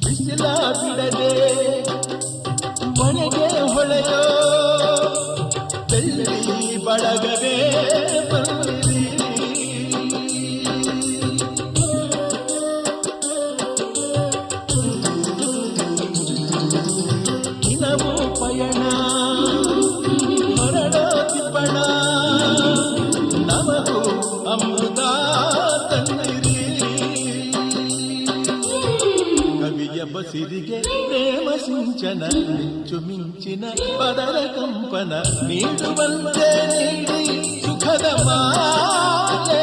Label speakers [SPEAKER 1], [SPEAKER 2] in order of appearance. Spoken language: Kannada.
[SPEAKER 1] ಬಿಸಿಲ ಬಿಡದೆ ಒಣಗೆ ಹೊಳೆಯೋ ಬೆಳ್ಳಿ ಬಳಗದೆ ಬಂದಿರಿ. ದಿನವೂ ಪಯಣ ಹೊರಡೋ ತಿಪ್ಪಣ ನಮಗೂ ಅಮೃತ ತಂದಿರಿ. ಕವಿಯ ಬಸಿರಿಗೆ ಪ್ರೇಮ ಸಿಂಚನ ಮಿಂಚು ಮಿಂಚಿನ ಪದರ ಕಂಪನ ನೀಡುವಂತೆ ನೀಡಿ ಸುಖದ ಮಾತೆ.